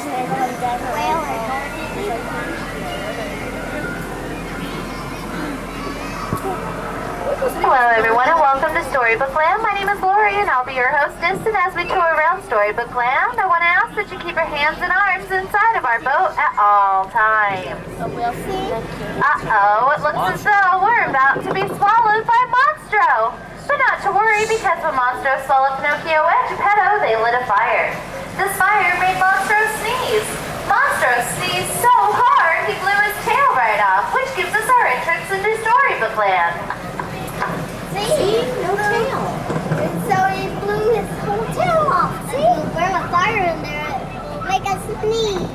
Hello everyone and welcome to Storybook Land. My name is Lori and I'll be your hostess, and as we tour around Storybook Land, I want to ask that you keep your hands and arms inside of our boat at all times. We'll see. Uh-oh, it looks as though we're about to be swallowed by Monstro. But not to worry, because when Monstro swallowed Pinocchio and Geppetto, they lit a fire. This fire made Monstro sneeze. Monstro sneezed so hard he blew his tail right off, which gives us our entrance into Storybook Land. See? No tail. And so he blew his whole tail off. See? If we burn a fire in there, it will make us sneeze.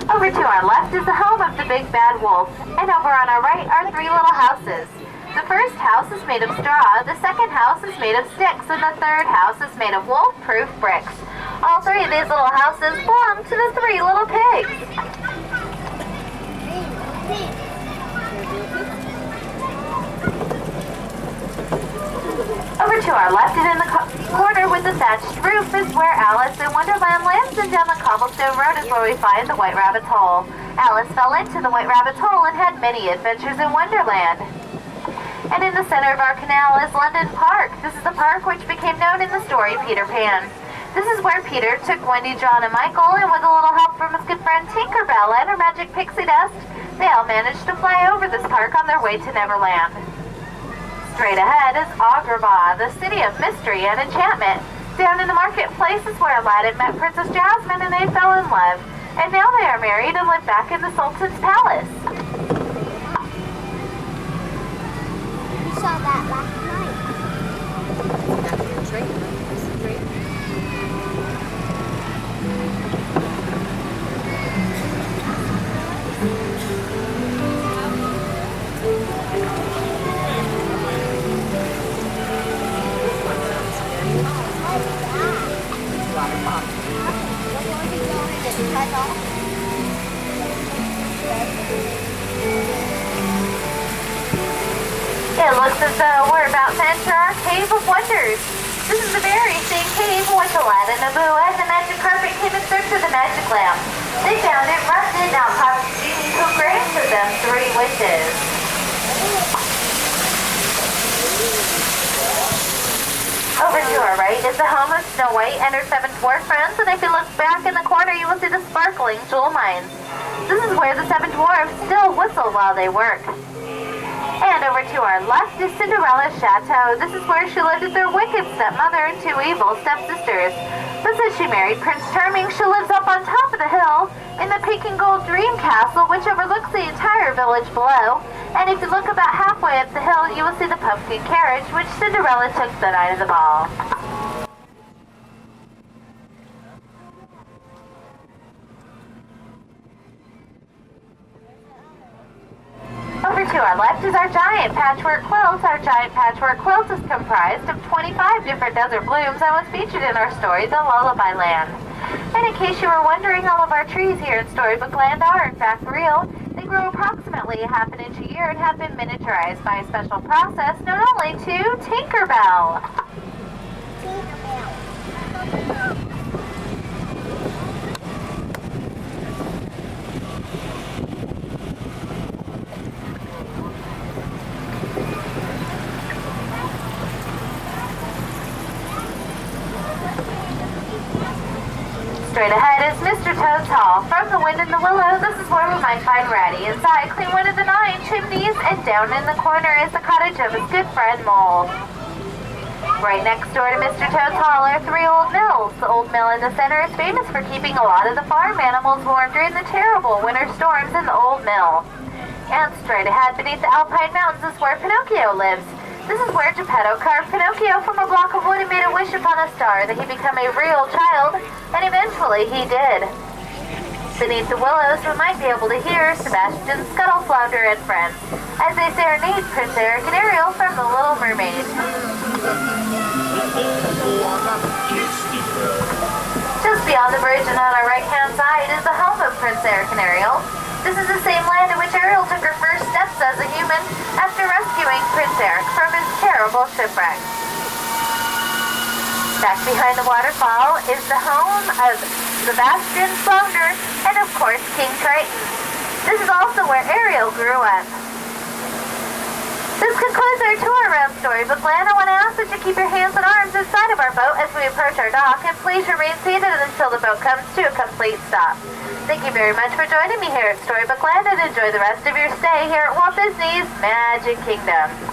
Over to our left is the home of the Big Bad Wolf, and over on our right are three little houses. The first house is made of straw, the second house is made of sticks, and the third house is made of wolf-proof bricks. All three of these little houses belong to the three little pigs. Over to our left and in the corner with the thatched roof is where Alice in Wonderland lives, and down the cobblestone road is where we find the White Rabbit's Hole. Alice fell into the White Rabbit's Hole and had many adventures in Wonderland. And in the center of our canal is London Park. This is the park which became known in the story Peter Pan. This is where Peter took Wendy, John, and Michael, and with a little help from his good friend Tinkerbell and her magic pixie dust, they all managed to fly over this park on their way to Neverland. Straight ahead is Agrabah, the city of mystery and enchantment. Down in the marketplace is where Aladdin met Princess Jasmine and they fell in love. And now they are married and live back in the Sultan's palace. We saw that last night. It looks as though we're about to enter our Cave of Wonders. This is the very same cave in which Aladdin, Abu, and the magic carpet came in search of the magic lamp. They found it rusted, now popped the genie who granted them 3 wishes. Over to our right is the home of Snow White and her 7 dwarf friends, and if you look back in the corner, you will see the sparkling jewel mines. This is where the 7 dwarfs still whistle while they work. And over to our left is Cinderella's chateau. This is where she lived with her wicked stepmother and 2 evil stepsisters. But since she married Prince Charming, she lives up on top of the hill in the pink and gold dream castle, which overlooks the entire village below. And if you look about halfway up the hill, you will see the pumpkin carriage, which Cinderella took the night of the ball. Over to our left is our giant patchwork quilt. Our giant patchwork quilt is comprised of 25 different desert blooms and was featured in our story, The Lullaby Land. And in case you were wondering, all of our trees here in Storybook Land are in fact real. They grow approximately ½ inch a year and have been miniaturized by a special process known only to Tinkerbell. Straight ahead is Mr. Toad's Hall. From the Wind in the Willow, this is where we might find Ratty. Inside, clean one of the 9 chimneys, and down in the corner is the cottage of his good friend Mole. Right next door to Mr. Toad's Hall are 3 old mills. The old mill in the center is famous for keeping a lot of the farm animals warm during the terrible winter storms in the old mill. And straight ahead beneath the Alpine Mountains is where Pinocchio lives. This is where Geppetto carved Pinocchio from a block of wood and made a wish upon a star that he become a real child, and eventually he did. Beneath the willows, we might be able to hear Sebastian, Scuttle, Flounder, and friends as they serenade Prince Eric and Ariel from The Little Mermaid. Just beyond the bridge and on our right-hand side is the home of Prince Eric and Ariel. This is the same land in which Ariel took her first steps as a human after rescuing Prince Eric from his terrible shipwreck. Back behind the waterfall is the home of Sebastian Flounder and, of course, King Triton. This is also where Ariel grew up. This concludes our tour around Storybook Land. I want to ask that you keep your hands and arms inside of our boat as we approach our dock, and please remain seated until the boat comes to a complete stop. Thank you very much for joining me here at Storybook Land, and enjoy the rest of your stay here at Walt Disney's Magic Kingdom.